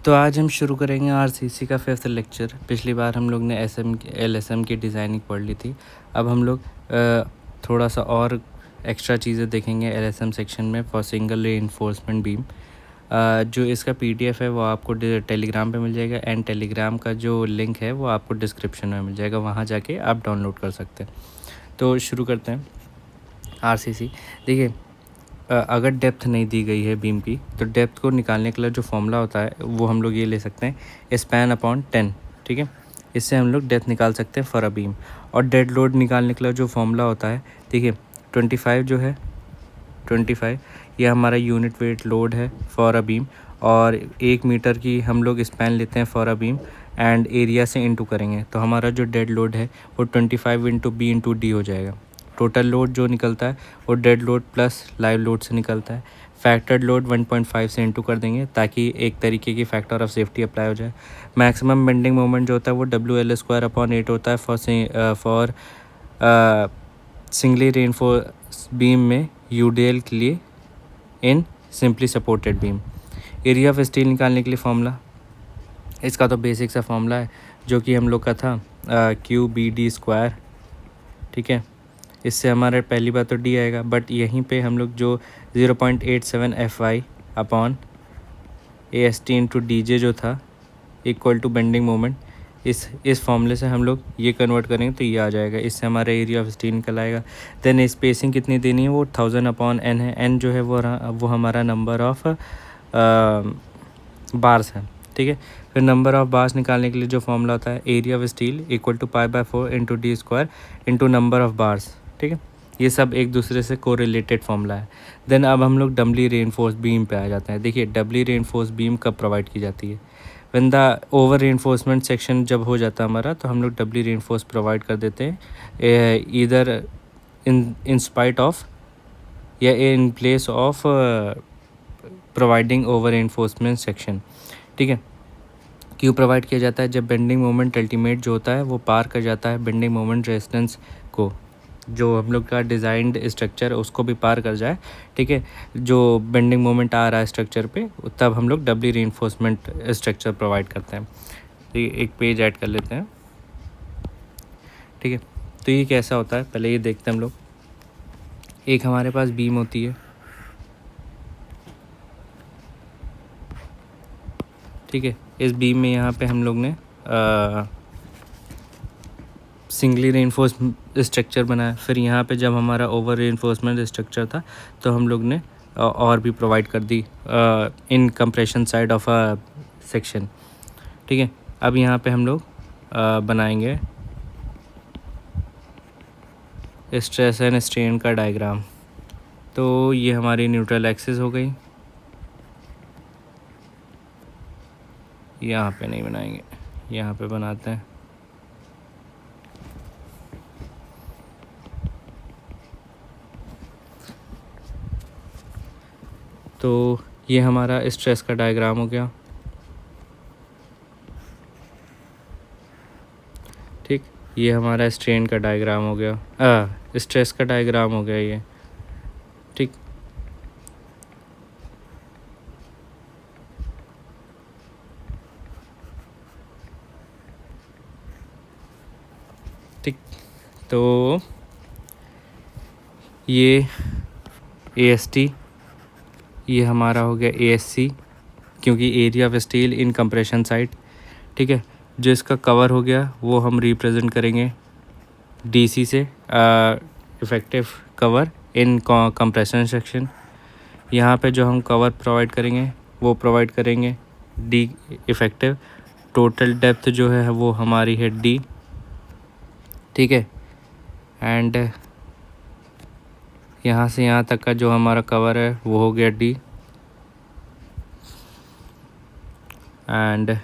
तो आज हम शुरू करेंगे आरसीसी का 5th लेक्चर। पिछली बार हम लोग ने एलएसएम की डिज़ाइनिंग पढ़ ली थी। अब हम लोग थोड़ा सा और एक्स्ट्रा चीज़ें देखेंगे एलएसएम सेक्शन में फॉर सिंगल रीइंफोर्समेंट बीम। जो इसका पीडीएफ है वो आपको टेलीग्राम पे मिल जाएगा, एंड टेलीग्राम का जो लिंक है वो आपको डिस्क्रिप्शन में मिल जाएगा, वहाँ जाके आप डाउनलोड कर सकते हैं। तो शुरू करते हैं आरसीसी। देखिए, अगर डेप्थ नहीं दी गई है बीम की, तो डेप्थ को निकालने के लिए जो फॉर्मूला होता है वो हम लोग ये ले सकते हैं, स्पैन अपॉन 10। ठीक है, इससे हम लोग डेप्थ निकाल सकते हैं फॉर अ बीम। और डेड लोड निकालने के लिए जो फॉर्मूला होता है, देखिए 25 जो है 25 यह हमारा यूनिट वेट लोड है फॉर अ बीम, और 1 मीटर की हम लोग स्पैन लेते हैं for a beam and area से इंटू करेंगे, तो हमारा जो डेड लोड है वो 25 इंटू बी इंटू डी हो जाएगा। टोटल लोड जो निकलता है वो dead load plus live load से निकलता है। फैक्टर्ड लोड 1.5 से इंटू कर देंगे ताकि एक तरीके की फैक्टर ऑफ सेफ्टी अप्लाई हो जाए। मैक्सिमम बेंडिंग मोमेंट जो होता है वो WL² होता है फॉर सिंगली रेनफोर्स बीम में यूडीएल के लिए इन simply supported beam. Area of steel निकालने के लिए फॉर्मूला, इसका तो बेसिक सा फॉर्मूला है जो कि हम लोग का था QBD²। ठीक है, इससे हमारा पहली बात तो डी आएगा, बट यहीं पे हम लोग जो 0.87 FY upon AST into DJ जो था इक्वल टू बेंडिंग मोमेंट, इस फॉर्मूले से हम लोग ये कन्वर्ट करेंगे तो ये आ जाएगा। इससे हमारा एरिया ऑफ स्टील निकल आएगा। देन स्पेसिंग कितनी देनी है, वो 1000 अपॉन N है। N जो है वो हमारा नंबर ऑफ बार्स है। ठीक है, फिर नंबर ऑफ बार्स निकालने के लिए जो फॉर्मूला होता है, area of steel equal to π/4 into D² into number of bars. ठीक है, ये सब एक दूसरे से कोरिलेटेड फॉर्मूला है। देन अब हम लोग डबली रेनफोर्स बीम पे आ जाते हैं। देखिए, डबली रेनफोर्स बीम कब प्रोवाइड की जाती है, when the over reinforcement section जब हो जाता है हमारा, तो हम लोग डबली रेनफोर्स प्रोवाइड कर देते हैं, इधर इन स्पाइट ऑफ या in place of providing over reinforcement section. ठीक है, क्यों प्रोवाइड किया जाता है, जब बेंडिंग मोमेंट अल्टीमेट जो होता है वो पार कर जाता है बेंडिंग मोमेंट रेजिस्टेंस को, जो हम लोग का डिज़ाइंड स्ट्रक्चर है उसको भी पार कर जाए। ठीक है, जो बेंडिंग मोमेंट आ रहा है स्ट्रक्चर पे, तब हम लोग डबली रीइंफोर्समेंट स्ट्रक्चर प्रोवाइड करते हैं। तो ये एक पेज ऐड कर लेते हैं। ठीक है, तो ये कैसा होता है पहले ये देखते हैं हम लोग। एक हमारे पास बीम होती है। ठीक है, इस बीम में यहाँ पे हम लोग ने सिंगली रेनफोर्स स्ट्रक्चर बनाया। फिर यहाँ पे जब हमारा ओवर रेनफोर्समेंट स्ट्रक्चर था तो हम लोग ने और भी प्रोवाइड कर दी in compression side of a section. ठीक है, अब यहाँ पे हम लोग बनाएंगे स्ट्रेस एंड स्ट्रेन का डायग्राम। तो ये हमारी न्यूट्रल एक्सिस हो गई, यहाँ पे नहीं बनाएंगे, यहाँ पे बनाते हैं। तो ये हमारा स्ट्रेस का डायग्राम हो गया। ठीक, ये हमारा स्ट्रेन का डायग्राम हो गया, स्ट्रेस का डायग्राम हो गया ये। ठीक, ठीक, तो ये AST, ये हमारा हो गया ASC, क्योंकि area of steel in compression side. ठीक है, जो इसका कवर हो गया वो हम रिप्रेजेंट करेंगे DC से, effective cover in compression section. यहाँ पे जो हम कवर प्रोवाइड करेंगे वो प्रोवाइड करेंगे D इफेक्टिव। टोटल डेप्थ जो है वो हमारी है D। ठीक है, एंड यहाँ से यहाँ तक का जो हमारा कवर है वो हो गया D। एंड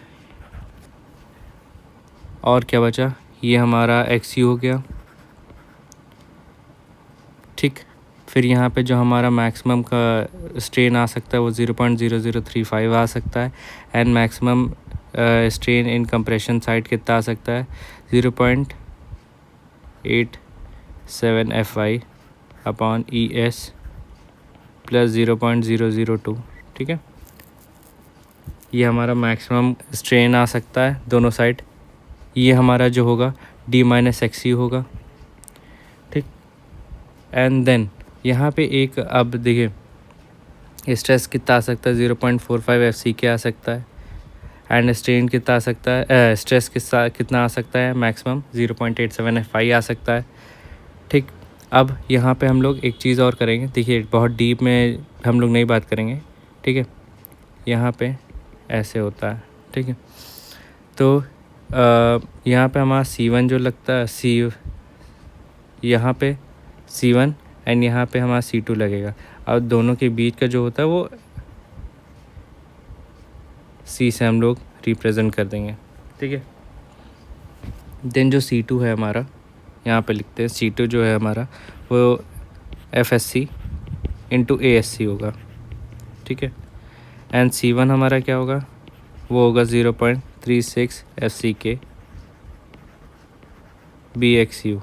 और क्या बचा, ये हमारा XU हो गया। ठीक, फिर यहाँ पे जो हमारा मैक्सिमम का स्ट्रेन आ सकता है वो 0.0035 आ सकता है, and maximum strain in compression side कितना आ सकता है, 0.87 FY अपॉन ES प्लस 0.002। ठीक है, ये हमारा मैक्सिमम स्ट्रेन आ सकता है दोनों साइड। ये हमारा जो होगा डी माइनस एक्स यू होगा, ठीक। एंड देन यहाँ पे एक, अब देखिए स्ट्रेस कितना आ सकता है, 0.45 एफ सी के आ सकता है। एंड स्ट्रेन कितना आ सकता है, स्ट्रेस कितना आ सकता है मैक्सिमम 0.87 एफ आई आ सकता है, ठीक। अब यहाँ पे हम लोग एक चीज़ और करेंगे, देखिए बहुत डीप में हम लोग नहीं बात करेंगे, ठीक है। यहाँ पे ऐसे होता है, ठीक है। तो यहाँ पे हमारा C1 जो लगता है, यहाँ पे C1 एंड यहाँ पे हमारा C2 लगेगा। और दोनों के बीच का जो होता है वो C से हम लोग रिप्रेजेंट कर देंगे, ठीक है। देन जो C2 है हमारा, यहाँ पे लिखते हैं C2 जो है हमारा वो FSC इंटू ASC होगा, ठीक है। एंड C1 हमारा क्या होगा, वो होगा 0.36 FCK BXU,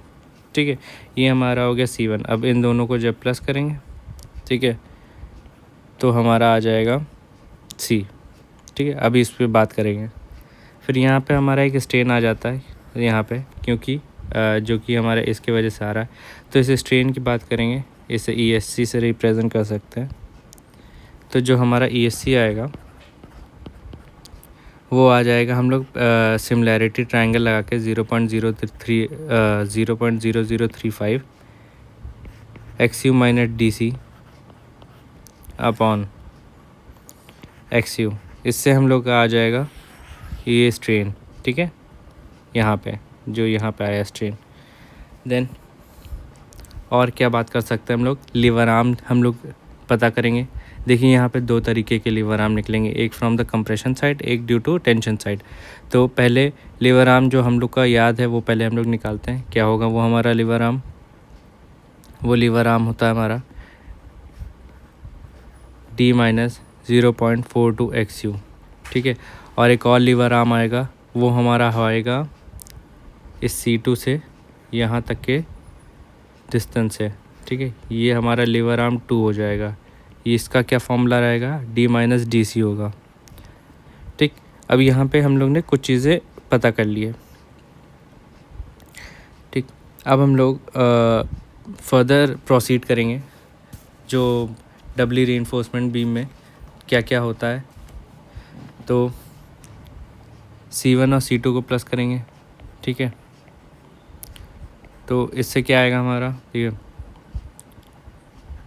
ठीक है। ये हमारा हो गया C1। अब इन दोनों को जब प्लस करेंगे, ठीक है, तो हमारा आ जाएगा C, ठीक है। अभी इस पर बात करेंगे। फिर यहाँ पे हमारा एक स्ट्रेन आ जाता है यहाँ पे, क्योंकि जो कि हमारे इसके वजह से आ रहा है। तो इस स्ट्रेन की बात करेंगे, इसे ESC से रिप्रेजेंट कर सकते हैं। तो जो हमारा ESC आएगा वो आ जाएगा, हम लोग सिमिलैरिटी ट्रायंगल लगा के 0.0035 XU minus DC upon XU, इससे हम लोग का आ जाएगा ये स्ट्रेन, ठीक है। यहाँ पे जो यहाँ पे आया स्ट्रेन। देन और क्या बात कर सकते हैं हम लोग, लीवर आर्म हम लोग पता करेंगे। देखिए यहाँ पे दो तरीके के लीवर आर्म निकलेंगे, एक फ्रॉम द कंप्रेशन साइड, एक ड्यू टू टेंशन साइड। तो पहले लीवर आर्म जो हम लोग का याद है वो पहले हम लोग निकालते हैं। क्या होगा वो हमारा लीवर आर्म, वो लीवर आर्म होता है हमारा D माइनस 0.42 XU, ठीक है। और एक और लीवर आर्म आएगा, वो हमारा आएगा इस C2 से यहाँ तक के डिस्टेंस है, ठीक है। ये हमारा लीवर आर्म 2 हो जाएगा। ये इसका क्या फॉर्मूला रहेगा, D माइनस DC होगा, ठीक। अब यहाँ पे हम लोग ने कुछ चीज़ें पता कर ली है, ठीक। अब हम लोग फर्दर प्रोसीड करेंगे, जो डबली रीइंफोर्समेंट बीम में क्या क्या होता है। तो C1 और C2 को प्लस करेंगे, ठीक है। तो इससे क्या आएगा हमारा, ठीक है,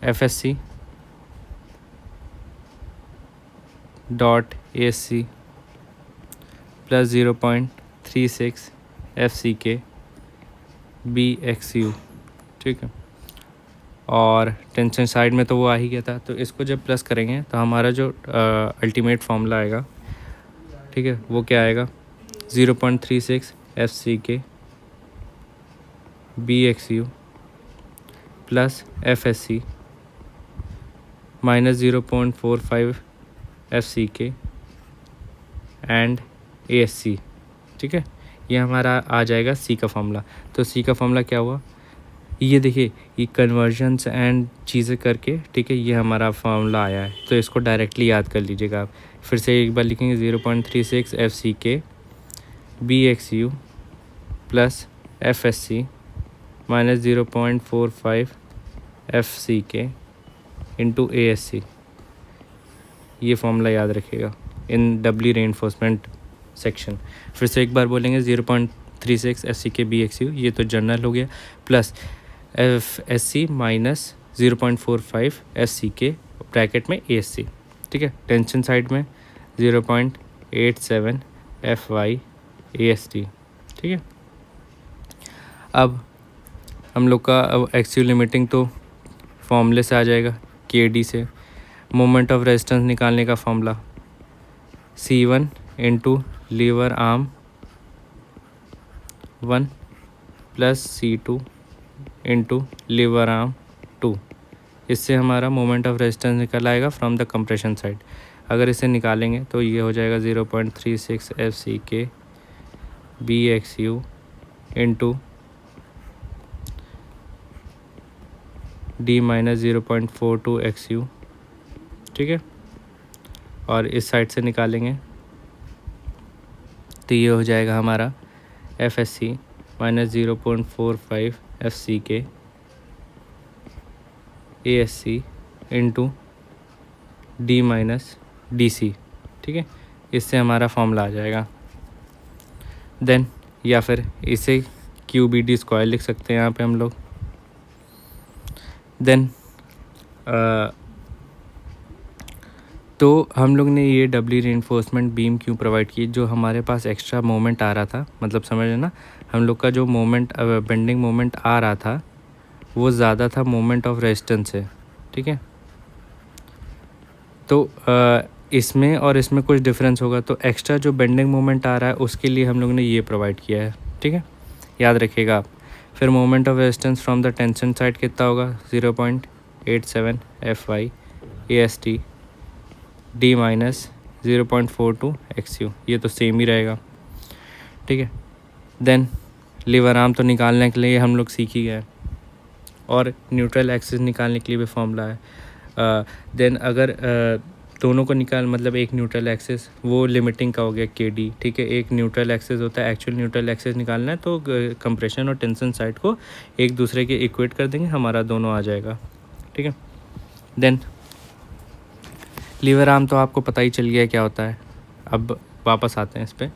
FSC dot ASC plus 0.36 FCK BXU, ठीक है। और टेंशन साइड में तो वो आ ही गया था, तो इसको जब प्लस करेंगे तो हमारा जो अल्टीमेट फॉर्मूला आएगा, ठीक है, वो क्या आएगा, 0.36 FCK BXU plus FSC minus 0.45 FCK and ASC, ठीक है। ये हमारा आ जाएगा C का फॉर्मूला। तो C का फॉर्मूला क्या हुआ, ये देखिए, ये कन्वर्जन्स एंड चीज़ें करके, ठीक है, ये हमारा फॉर्मूला आया है। तो इसको डायरेक्टली याद कर लीजिएगा आप। फिर से एक बार लिखेंगे, 0.36 FCK BXU plus FSC minus 0.45 FCK into ASC। ये फॉर्मूला याद रखिएगा इन डबली रीइंफोर्समेंट सेक्शन। फिर से एक बार बोलेंगे, 0.36 FCK BXU, ये तो जनरल हो गया, plus FSC minus 0.45 FCK bracket में ASC, ठीक है। टेंशन साइड में 0.87 FY AST, ठीक है। अब हम लोग का अब एक्सियल लिमिटिंग तो फॉर्मूले से आ जाएगा, KD से। मोमेंट ऑफ रेजिस्टेंस निकालने का formula, C1 into lever arm 1 plus C2 into lever arm 2। इससे हमारा मोमेंट ऑफ रेजिस्टेंस निकल आएगा फ्रॉम द कंप्रेशन साइड। अगर इसे निकालेंगे तो ये हो जाएगा 0.36 FCK BXU into D minus 0.42 XU, ठीक है। और इस साइड से निकालेंगे तो ये हो जाएगा हमारा F S C minus 0.45 F C के A S C into D minus D C, ठीक है। इससे हमारा फॉर्मूला आ जाएगा। देन या फिर इसे क्यू बी डी स्क्वायर लिख सकते हैं यहाँ पे हम लोग। देन तो हम लोग ने ये डबली रीइंफोर्समेंट बीम क्यों प्रोवाइड की, जो हमारे पास एक्स्ट्रा मोमेंट आ रहा था, मतलब समझ लेना हम लोग का जो मोमेंट बेंडिंग मोमेंट आ रहा था वो ज़्यादा था मोमेंट ऑफ रेजिस्टेंस से, ठीक है। तो इसमें और इसमें कुछ डिफरेंस होगा, तो एक्स्ट्रा जो बेंडिंग मोमेंट आ रहा है उसके लिए हम लोग ने ये प्रोवाइड किया है, ठीक है, याद रखिएगा आप। फिर moment of resistance from the tension side कितना होगा 0.87 F Y A S T D minus 0.42 X U, ये तो सेम ही रहेगा, ठीक है। देन लीवर आर्म तो निकालने के लिए हम लोग सीख ही गए, और न्यूट्रल एक्सिस निकालने के लिए भी फॉर्मूला है। देन अगर दोनों को निकाल मतलब एक न्यूट्रल एक्सिस वो लिमिटिंग का हो गया के डी, ठीक है। एक न्यूट्रल एक्सिस होता है, एक्चुअल न्यूट्रल एक्सिस निकालना है तो कंप्रेशन और टेंशन साइड को एक दूसरे के इक्वेट कर देंगे, हमारा दोनों आ जाएगा, ठीक है। देन लीवर आर्म तो आपको पता ही चल गया क्या होता है, अब वापस आते हैं इस पर,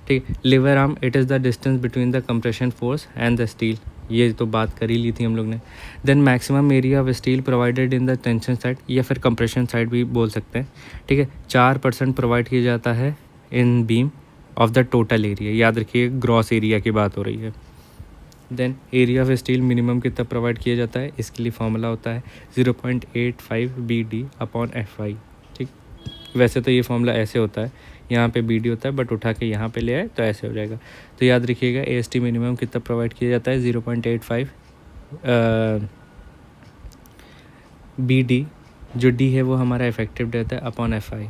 ठीक है। Lever arm it is the distance between the compression force and the steel, ये तो बात कर ही ली थी हम लोग ने। Then maximum area of steel provided in the tension side या फिर कंप्रेशन साइड भी बोल सकते हैं, ठीक है। 4% प्रोवाइड किया जाता है in beam of the total area, याद रखिए ग्रॉस एरिया की बात हो रही है। Then area of steel minimum कितना प्रोवाइड किया जाता है, इसके लिए फॉर्मूला होता है 0.85 B D upon F Y, ठीक। वैसे तो ये फॉर्मूला ऐसे होता है, यहाँ पे बी डी होता है, बट उठा के यहाँ पे ले आए तो ऐसे हो जाएगा। तो याद रखिएगा ए एस टी मिनिमम कितना प्रोवाइड किया जाता है 0.85 बी डी, जो डी है वो हमारा इफेक्टिव डेथ है अपॉन एफ आई,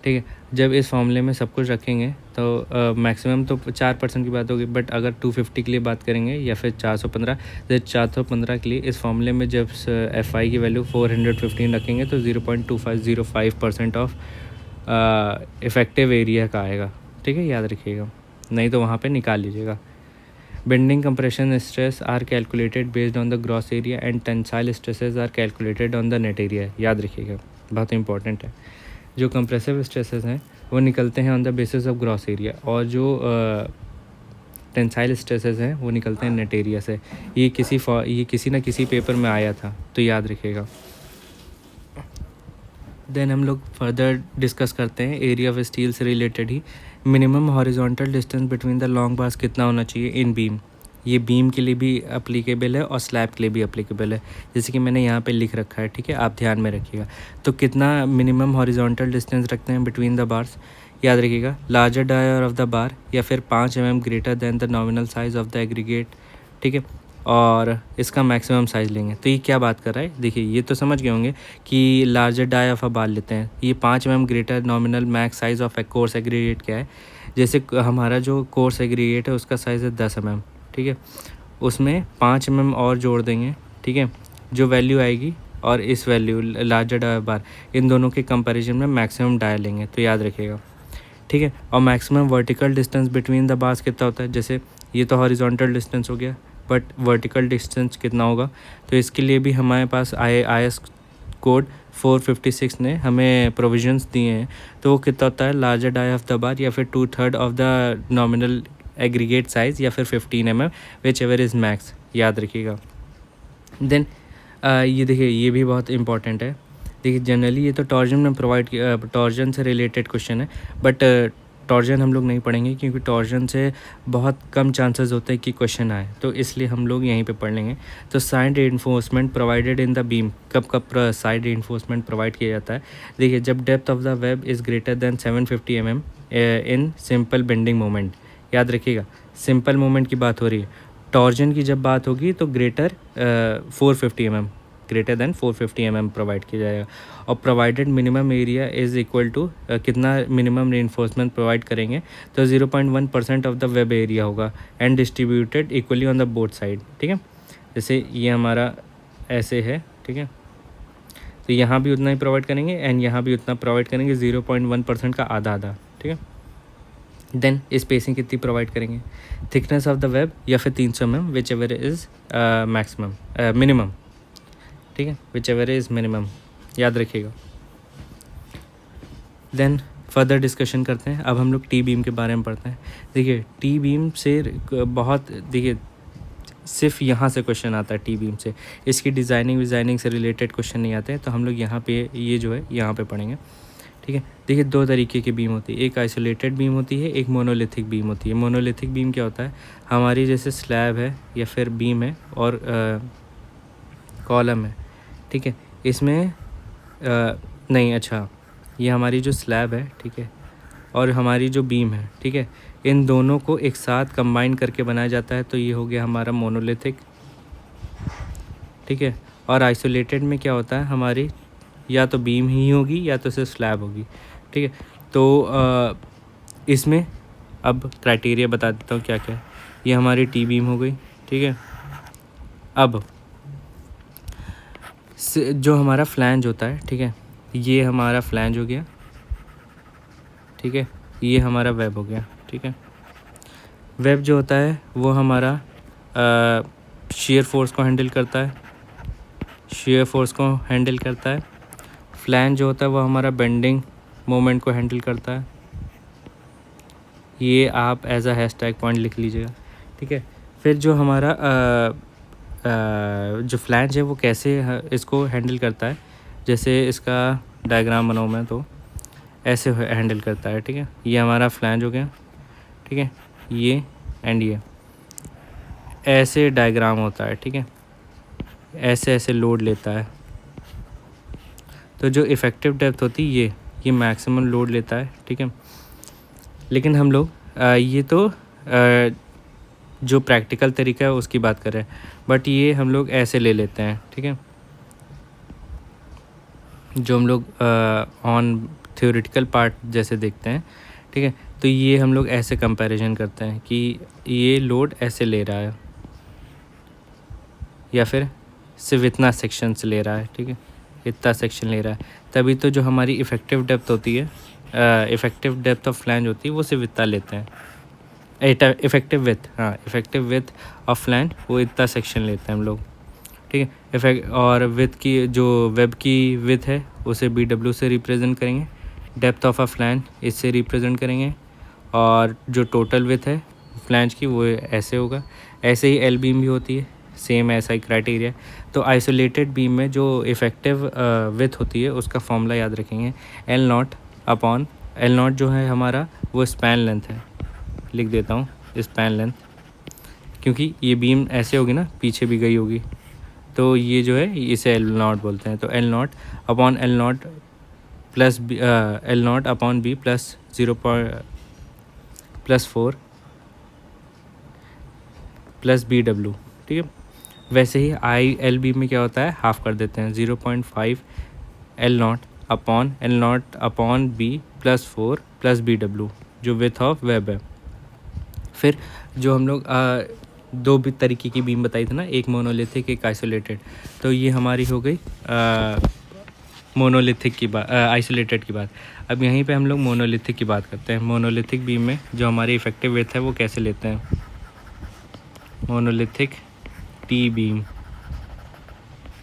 ठीक है। जब इस फॉर्मूले में सब कुछ रखेंगे तो मैक्सिमम तो 4% की बात होगी, बट अगर 250 के लिए बात करेंगे या फिर 415, तो 415 के लिए इस फॉर्मूले में जब एफ आई की वैल्यू 415 रखेंगे तो 0.2505% ऑफ इफ़ेक्टिव एरिया का आएगा, ठीक है, याद रखिएगा, नहीं तो वहाँ पे निकाल लीजिएगा। Bending compression stress are calculated based on the gross area and tensile stresses are calculated on the net area, याद रखिएगा, बहुत इंपॉर्टेंट है। जो कंप्रेसिव स्ट्रेसेस हैं वो निकलते हैं on the basis of gross area, और जो टेंसाइल स्ट्रेसेस हैं वो निकलते हैं नेट एरिया से। ये किसी ना किसी पेपर में आया था, तो याद रखिएगा। देन हम लोग फर्दर डिस्कस करते हैं एरिया ऑफ स्टील से related he. Minimum horizontal distance between the long bars कितना होना चाहिए इन बीम, ये बीम के लिए भी अप्लीकेबल है और स्लैब के लिए भी अप्लीकेबल है, जैसे कि मैंने यहाँ पे लिख रखा है, ठीक है, आप ध्यान में रखिएगा। तो कितना मिनिमम हॉरिजॉन्टल डिस्टेंस रखते हैं बिटवीन द बार्स, याद रखिएगा larger dia of the bar या फिर 5 mm greater than the nominal size of the aggregate, ठीक है, और इसका मैक्सिमम साइज़ लेंगे। तो ये क्या बात कर रहा है, देखिए ये तो समझ गए होंगे कि लार्जर डाई ऑफ अ बार लेते हैं, ये 5 mm greater nominal max size of A coarse aggregate क्या है, जैसे हमारा जो कोर्स एग्रीगेट है उसका साइज़ है 10 mm, ठीक है, उसमें 5 mm और जोड़ देंगे, ठीक है, जो वैल्यू आएगी और इस वैल्यू लार्जर डाई बार, इन दोनों के कंपैरिजन में मैक्सिमम डाई लेंगे, तो याद रखिएगा, ठीक है। और maximum vertical distance between the bars कितना होता है, जैसे ये तो हॉरिजॉन्टल डिस्टेंस हो गया, बट वर्टिकल डिस्टेंस कितना होगा, तो इसके लिए भी हमारे पास IS कोड 456 ने हमें प्रोविजंस दिए हैं। तो वो कितना होता है larger dia of the bar या फिर 2/3 of the nominal aggregate size या फिर 15 mm whichever is max, याद रखिएगा। देन ये देखिए ये भी बहुत इंपॉर्टेंट है, देखिए जनरली ये तो टॉर्जन में प्रोवाइड किया, टॉर्जन से रिलेटेड क्वेश्चन है, बट टॉर्जन हम लोग नहीं पढ़ेंगे क्योंकि टॉर्जन से बहुत कम चांसेस होते हैं कि क्वेश्चन आए, तो इसलिए हम लोग यहीं पे पढ़ लेंगे। तो side reinforcement provided in the beam, कब साइड रीइंफोर्समेंट प्रोवाइड किया जाता है, देखिए जब depth of the web is greater than 750 mm in simple bending moment, याद रखिएगा सिंपल मोमेंट की बात हो रही है। टॉर्जन की जब बात होगी तो greater 450 mm, greater than 450 mm provide किया जाएगा। और provided minimum area is equal to कितना मिनिमम रीइंफोर्समेंट प्रोवाइड करेंगे, तो 0.1% ऑफ द वेब एरिया होगा and distributed equally on the both side, ठीक है। जैसे ये हमारा ऐसे है, ठीक है, तो यहाँ भी उतना ही प्रोवाइड करेंगे एंड यहाँ भी उतना प्रोवाइड करेंगे, 0.1% का आधा आधा, ठीक है। देन स्पेसिंग कितनी प्रोवाइड करेंगे, थिकनेस ऑफ द वेब या फिर 300 mm whichever is maximum minimum, ठीक है, विच एवर इज़ मिनिमम, याद रखिएगा। देन फर्दर डिस्कशन करते हैं। अब हम लोग टी बीम के बारे में पढ़ते हैं। देखिए टी बीम से बहुत, देखिए सिर्फ यहाँ से क्वेश्चन आता है टी बीम से, इसकी डिज़ाइनिंग से रिलेटेड क्वेश्चन नहीं आते हैं, तो हम लोग यहाँ पे ये जो है यहाँ पे पढ़ेंगे, ठीक है। देखिए दो तरीके की बीम होती है, एक आइसोलेटेड बीम होती है, एक मोनोलिथिक बीम होती है। मोनोलिथिक बीम क्या होता है, हमारी जैसे स्लैब है या फिर बीम है और कॉलम है, ठीक है, इसमें नहीं, अच्छा, ये हमारी जो स्लैब है, ठीक है, और हमारी जो बीम है, ठीक है, इन दोनों को एक साथ कंबाइन करके बनाया जाता है, तो ये हो गया हमारा मोनोलिथिक, ठीक है। और आइसोलेटेड में क्या होता है, हमारी या तो बीम ही होगी या तो सिर्फ स्लैब होगी, ठीक है। तो इसमें अब क्राइटेरिया बता देता हूँ क्या क्या है। ये हमारी टी बीम हो गई, ठीक है। अब जो हमारा फ्लैंज होता है, ठीक है, ये हमारा फ्लैंज हो गया, ठीक है, ये हमारा वेब हो गया, ठीक है। वेब जो होता है वो हमारा शेयर फोर्स को हैंडल करता है, फ्लैंज जो होता है वो हमारा बेंडिंग मोमेंट को हैंडल करता है। ये आप एज अ हैशटैग पॉइंट लिख लीजिएगा, ठीक है। फिर जो हमारा जो फ्लैंज है वो कैसे इसको हैंडल करता है, जैसे इसका डायग्राम बनाऊँ मैं तो ऐसे हैंडल करता है, ठीक है। ये हमारा फ्लैंज हो गया, ठीक है, ये एंड ये ऐसे डायग्राम होता है, ठीक है, ऐसे ऐसे लोड लेता है। तो जो इफ़ेक्टिव डेप्थ होती है ये मैक्सिमम लोड लेता है, ठीक है। लेकिन हम लोग ये तो जो प्रैक्टिकल तरीका है उसकी बात कर रहे हैं, बट ये हम लोग ऐसे ले लेते हैं, ठीक है। जो हम लोग ऑन थ्योरेटिकल पार्ट जैसे देखते हैं, ठीक है, तो ये हम लोग ऐसे कंपैरिजन करते हैं कि ये लोड ऐसे ले रहा है या फिर सिर्फ इतना सेक्शन से ले रहा है, ठीक है, इतना सेक्शन ले रहा है, तभी तो जो हमारी इफ़ेक्टिव डेप्थ होती है, इफ़ेक्टिव डेप्थ ऑफ फ्लैंज होती है वो सिर्फ इतना लेते हैं, इफ़ेक्टिव विथ ऑफ फ्लैंज वो इतना सेक्शन लेते हैं हम लोग, ठीक है। और विथ की जो वेब की विथ है उसे BW से रिप्रेजेंट करेंगे, डेप्थ ऑफ अ फ्लैंज इससे रिप्रेजेंट करेंगे, और जो टोटल विथ है फ्लैंज की वो ऐसे होगा। ऐसे ही एल बीम भी होती है, सेम ऐसा ही क्राइटेरिया। तो आइसोलेटेड बीम में जो इफ़ेक्टिव विथ होती है उसका फॉर्मूला याद रखेंगे, L0 जो है हमारा वो स्पैन लेंथ है, लिख देता हूँ स्पैन लेंथ, क्योंकि ये बीम ऐसे होगी ना, पीछे भी गई होगी, तो ये जो है इसे L0 बोलते हैं। तो L0 upon L0 plus L0 upon B plus 0.4 plus BW, ठीक है। वैसे ही ILB में क्या होता है, हाफ कर देते हैं, 0.5 L0 upon L0 upon B plus 4 plus BW जो विथ ऑफ वेब है। फिर जो हम लोग दो भी तरीके की बीम बताई थी ना, एक मोनोलिथिक एक आइसोलेटेड, तो ये हमारी हो गई मोनोलिथिक की बात, आइसोलेटेड की बात। अब यहीं पे हम लोग मोनोलिथिक की बात करते हैं। मोनोलिथिक बीम में जो हमारी इफ़ेक्टिव विड्थ है वो कैसे लेते हैं, मोनोलिथिक टी बीम,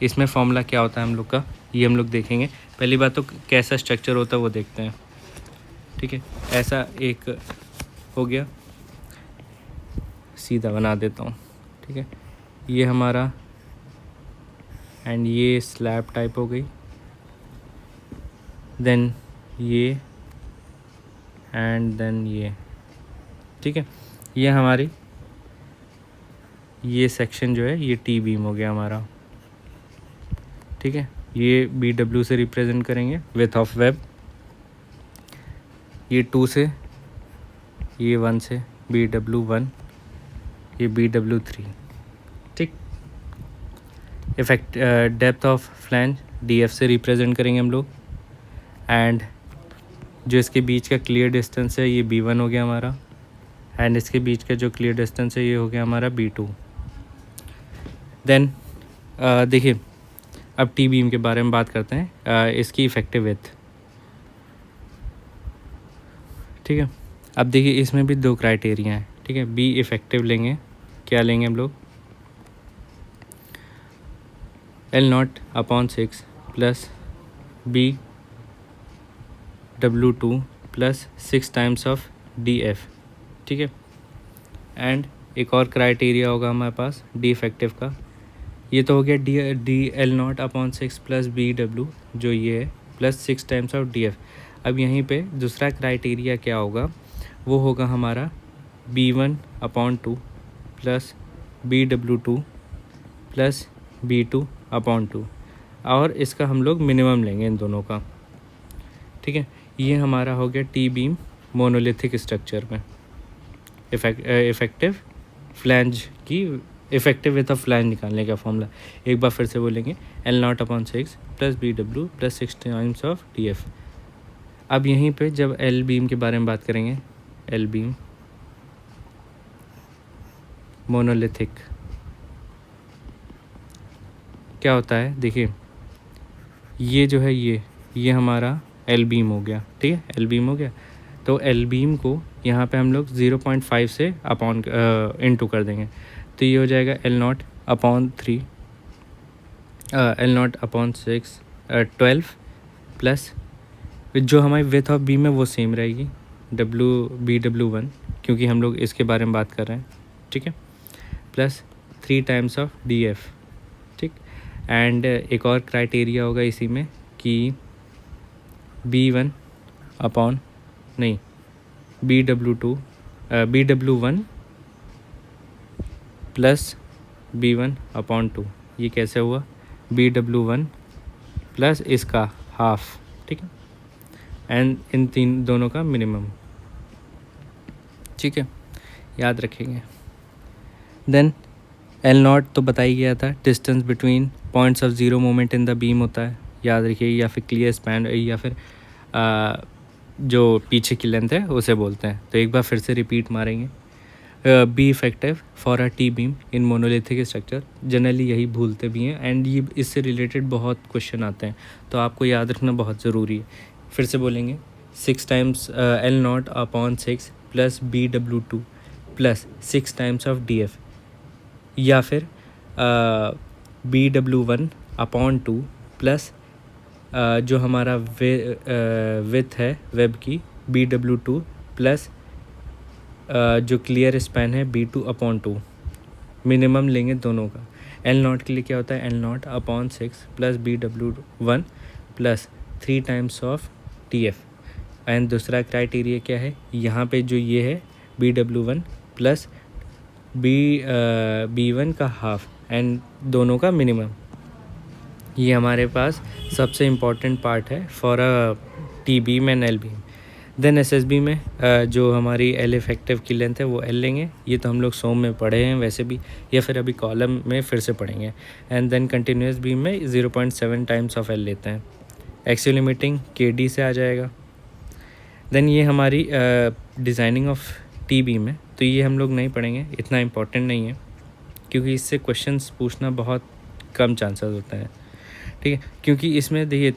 इसमें फॉर्मूला क्या होता है हम लोग का, ये हम लोग देखेंगे। पहली बात तो कैसा स्ट्रक्चर होता है वो देखते हैं, ठीक है। ऐसा एक हो गया, सीधा बना देता हूँ, ठीक है, ये हमारा एंड ये स्लैब टाइप हो गई, देन ये एंड देन ये, ठीक है। ये हमारी ये सेक्शन जो है ये टी बीम हो गया हमारा, ठीक है। ये BW से रिप्रेजेंट करेंगे विथ ऑफ वेब, ये 2 से, ये 1 से BW1, ये BW3, ठीक। Effect depth of flange DF से रिप्रेजेंट करेंगे हम लोग, एंड जो इसके बीच का क्लियर डिस्टेंस है ये B1 हो गया हमारा, एंड इसके बीच का जो क्लियर डिस्टेंस है ये हो गया हमारा B2। देन देखिए अब टी बीम के बारे में बात करते हैं, इसकी इफ़ेक्टिव विड्थ, ठीक है। अब देखिए इसमें भी दो क्राइटेरिया हैं, ठीक है। बी इफ़ेक्टिव लेंगे, क्या लेंगे हम लोग, L0/6 plus BW2 plus 6 times of DF, ठीक है। एंड एक और क्राइटेरिया होगा हमारे पास डी इफेक्टिव का, ये तो हो गया डी L0/6 प्लस BW जो ये है प्लस 6 टाइम्स ऑफ DF। अब यहीं पे दूसरा क्राइटेरिया क्या होगा, वो होगा हमारा B1/2 plus BW2 plus B2/2, और इसका हम लोग मिनिमम लेंगे इन दोनों का, ठीक है। ये हमारा हो गया टी बीम मोनोलिथिक स्ट्रक्चर में इफेक्टिव फ्लैंज की, इफेक्टिव विथ अ फ्लैंज निकालने का फॉर्मूला एक बार फिर से बोलेंगे, L0/6 plus BW plus 6 times of DF। अब यहीं पे जब एल बीम के बारे में बात करेंगे, एल बीम मोनोलिथिक क्या होता है, देखिए ये जो है ये हमारा एल बीम हो गया, ठीक है, एल बीम हो गया। तो एल बीम को यहाँ पे हम लोग 0.5 से अपॉन इनटू कर देंगे, तो ये हो जाएगा L0/3 L0/6 12 प्लस जो हमारी विथ ऑफ बीम है वो सेम रहेगी BW1, क्योंकि हम लोग इसके बारे में बात कर रहे हैं, ठीक है, प्लस 3 टाइम्स ऑफ DF, ठीक। एंड एक और क्राइटेरिया होगा इसी में कि BW1 प्लस B1/2, ये कैसे हुआ, BW1 प्लस इसका हाफ, ठीक है, एंड इन तीन दोनों का मिनिमम, ठीक है, याद रखेंगे। देन L0 तो बताई गया था, distance between points of zero moment in the beam होता है, याद रखिए, या फिर क्लियर स्पैन, या फिर जो पीछे की लेंथ है उसे बोलते हैं। तो एक बार फिर से रिपीट मारेंगे, be effective for a T beam in monolithic structure, generally यही भूलते भी हैं, एंड ये इससे रिलेटेड बहुत क्वेश्चन आते हैं, तो आपको याद रखना बहुत ज़रूरी है। फिर से बोलेंगे 6 times L0/6 plus BW2 plus 6 times of DF, या फिर BW1/2 प्लस जो हमारा विथ है वेब की BW2 प्लस जो क्लियर स्पैन है B2/2, मिनिमम लेंगे दोनों का। L0 के लिए क्या होता है, L0/6 plus BW1 plus 3 times of DF। And दूसरा क्राइटेरिया क्या है, यहाँ पे जो ये है BW1 प्लस B1 का हाफ एंड दोनों का मिनिमम, ये हमारे पास सबसे इम्पॉर्टेंट पार्ट है for a T beam and L beam. देन SSB में जो हमारी एल इफेक्टिव की लेंथ है वो L लेंगे, ये तो हम लोग सोम में पढ़े हैं वैसे भी, या फिर अभी कॉलम में फिर से पढ़ेंगे। एंड देन कंटिन्यूस बीम में 0.7 टाइम्स ऑफ L लेते हैं, एक्सियल लिमिटिंग KD से आ जाएगा। देन ये हमारी डिज़ाइनिंग ऑफ टी बीम है, तो ये हम लोग नहीं पढ़ेंगे, इतना इम्पोर्टेंट नहीं है, क्योंकि इससे क्वेश्चंस पूछना बहुत कम चांसेस होता है, ठीक है। क्योंकि इसमें देखिए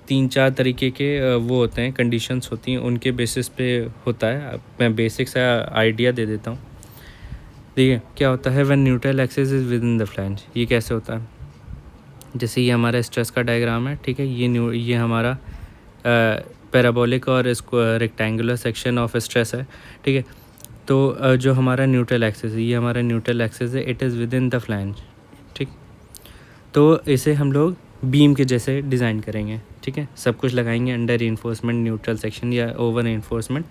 3-4 तरीके के वो होते हैं, कंडीशंस होती हैं, उनके बेसिस पे होता है। अब मैं बेसिक सा आइडिया दे देता हूँ। देखिए क्या होता है, when neutral axis is with in the flange, ये कैसे होता है, जैसे ये हमारा स्ट्रेस का डायग्राम है, ठीक है, ये हमारा पैराबोलिक और इसको रेक्टेंगुलर सेक्शन ऑफ स्ट्रेस है, ठीक है। तो जो हमारा न्यूट्रल एक्सिस है, ये हमारा न्यूट्रल एक्सिस है, it is with in the flange, ठीक। तो इसे हम लोग बीम के जैसे डिज़ाइन करेंगे, ठीक है, सब कुछ लगाएंगे, अंडर रीइंफोर्समेंट, न्यूट्रल सेक्शन या ओवर रीइंफोर्समेंट,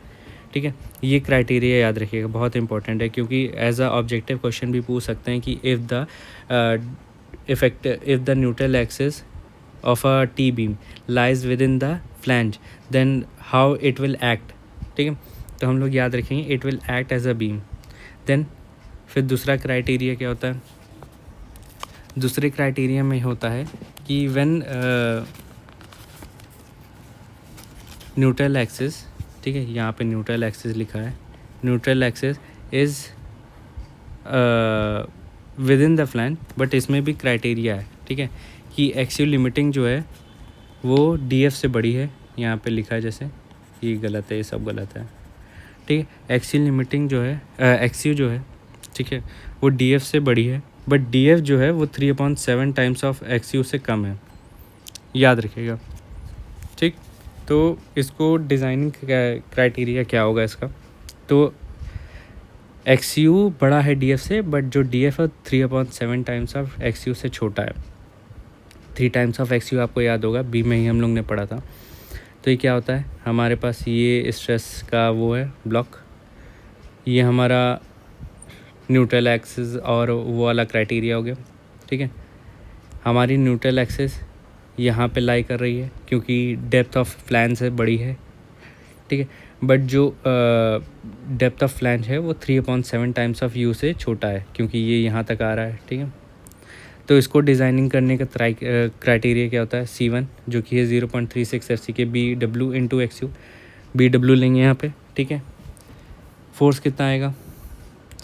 ठीक है। ये क्राइटेरिया याद रखिएगा, बहुत इंपॉर्टेंट है, क्योंकि एज अ ऑब्जेक्टिव क्वेश्चन भी पूछ सकते हैं कि if the neutral axis of a T beam lies within the flange, then how it will act, ठीक है। तो हम लोग याद रखेंगे it will act as a beam. Then फिर दूसरा क्राइटेरिया क्या होता है, दूसरे क्राइटेरिया में होता है कि व्हेन न्यूट्रल एक्सिस, ठीक है, यहाँ पे न्यूट्रल एक्सिस लिखा है, neutral axis is with in the flange, but इसमें भी क्राइटेरिया है, ठीक है, कि एक्सियल लिमिटिंग जो है वो DF से बड़ी है, यहाँ पे लिखा है, जैसे ये गलत है, ये सब गलत है, ठीक है। एक्सियल लिमिटिंग जो है एक्सयू जो है, ठीक है, वो डी एफ से बड़ी है, बट डी एफ जो है वो 3/7 टाइम्स ऑफ एक्सयू से कम है, याद रखिएगा। ठीक, तो इसको डिज़ाइनिंग क्राइटेरिया क्या होगा इसका, तो एक्सयू बड़ा है डी एफ से, बट जो डी एफ है 3/7 टाइम्स ऑफ एक्सयू से छोटा है। 3 टाइम्स ऑफ एक्सयू आपको याद होगा, बी में ही हम लोग ने पढ़ा था। तो ये क्या होता है, हमारे पास ये स्ट्रेस का वो है ब्लॉक, ये हमारा न्यूट्रल एक्सिस और वो वाला क्राइटेरिया हो गया। ठीक है, हमारी न्यूट्रल एक्सिस यहाँ पे लाई कर रही है क्योंकि डेप्थ ऑफ फ्लैंज है बड़ी है। ठीक है, बट जो डेप्थ ऑफ फ्लैंज है वो 3/7 टाइम्स ऑफ यू से छोटा है क्योंकि ये यहाँ तक आ रहा है। ठीक है, तो इसको डिज़ाइनिंग करने का क्राइटेरिया क्या होता है, C1 जो कि है 0.36 FCK BW into XU। BW लेंगे यहाँ पे। ठीक है, फोर्स कितना आएगा,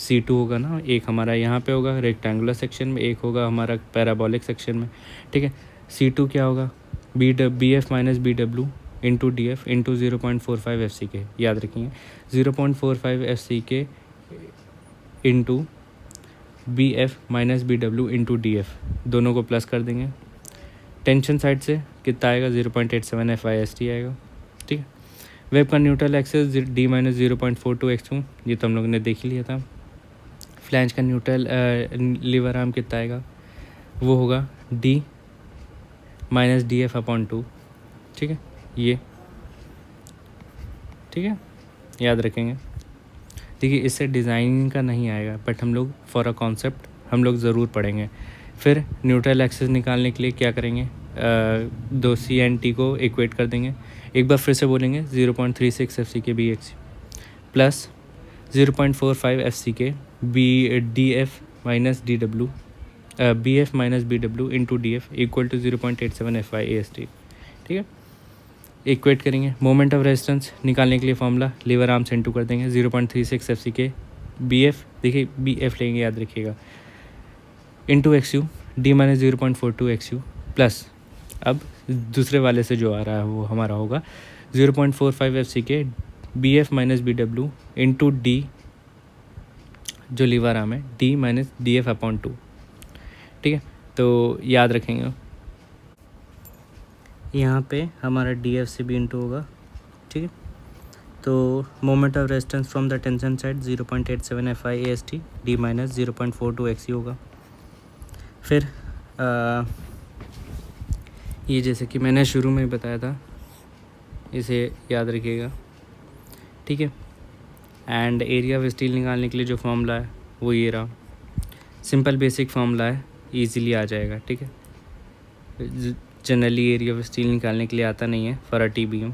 C2 होगा ना, एक हमारा यहाँ पे होगा रेक्टेंगुलर सेक्शन में, एक होगा हमारा पैराबोलिक सेक्शन में। ठीक है, C2 क्या होगा, BF minus BW into DF into 0.45 FCK, याद रखिए 0.45 FCK into BF minus BW into DF, दोनों को प्लस कर देंगे। टेंशन साइड से कितना आएगा, 0.87 FIST आएगा। ठीक है, वेब का neutral axis D minus 0.42 XU, ये तो हम लोग ने देख ही लिया था। फ्लैंज का न्यूट्रल लीवर आर्म कितना आएगा, वो होगा D माइनस DF/2। ठीक है, ये ठीक है, याद रखेंगे। देखिए इससे डिज़ाइनिंग का नहीं आएगा, बट हम लोग फॉर अ कॉन्सेप्ट हम लोग ज़रूर पढ़ेंगे। फिर न्यूट्रल एक्सेस निकालने के लिए क्या करेंगे, दो C एंड T को इक्वेट कर देंगे। एक बार फिर से बोलेंगे 0.36 FCK BX plus 0.45 FCK DF minus DW BF minus BW into DF equal to 0.87 FIAST। ठीक है, इक्वेट करेंगे। मोमेंट ऑफ रेजिस्टेंस निकालने के लिए फॉर्मूला लीवर आर्म से इंटू कर देंगे 0.36 FCK BF, देखिए BF लेंगे याद रखिएगा, into XU D minus 0.42 XU plus अब दूसरे वाले से जो आ रहा है वो हमारा होगा 0.45 FCK BF minus BW into D जो लीवर आर्म है D माइनस DF/2। ठीक है, तो याद रखेंगे यहाँ पे हमारा DF से भी इंटू होगा। ठीक है, तो moment of resistance from the tension side 0.87 FIAST D minus 0.42 XU होगा। फिर ये जैसे कि मैंने शुरू में बताया था, इसे याद रखिएगा। ठीक है, एंड एरिया ऑफ स्टील निकालने के लिए जो फॉर्मूला है वो ये रहा, सिंपल बेसिक फॉर्मूला है, इजीली आ जाएगा। ठीक है, जनरली एरिया ऑफ स्टील निकालने के लिए आता नहीं है फॉर अ TBM,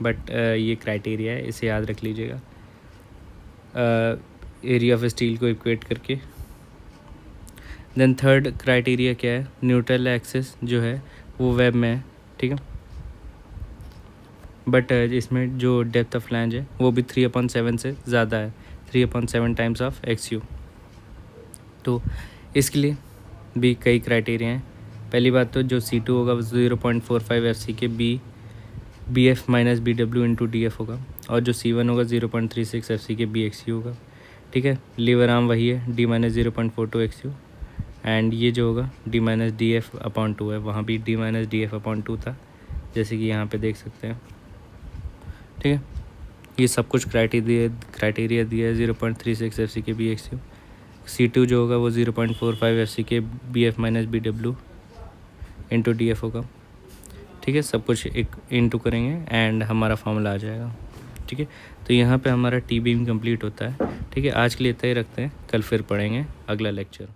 बट ये क्राइटेरिया है, इसे याद रख लीजिएगा। एरिया ऑफ स्टील को इक्वेट करके देन थर्ड क्राइटेरिया क्या है, न्यूट्रल एक्सिस जो है वो वेब में है। ठीक है, बट इसमें जो डेप्थ ऑफ फ्लैंज है वो भी 3/7 से ज़्यादा है, 3/7 टाइम्स ऑफ XU। तो इसके लिए भी कई क्राइटेरिया हैं। पहली बात तो जो C2 होगा वो 0.45 FCK BF minus BW into DF होगा, और जो C1 होगा 0.36 FCK BXU होगा। ठीक है, लीवर आर्म वही है D माइनस 0.42 XU, एंड ये जो होगा D माइनस DF/2 है, वहाँ भी D माइनस DF/2 था जैसे कि यहाँ पे देख सकते हैं। ठीक है, ये सब कुछ क्राइटेरिया दिया है 0.36 FCK BXU। C2 जो होगा वो 0.45 FCK BF minus BW into DF होगा। ठीक है, सब कुछ एक इंटू करेंगे एंड हमारा फॉर्मूला आ जाएगा। ठीक है, तो यहाँ पे हमारा TBM कंप्लीट होता है। ठीक है, आज के लिए इतना ही रखते हैं, कल फिर पढ़ेंगे अगला लेक्चर।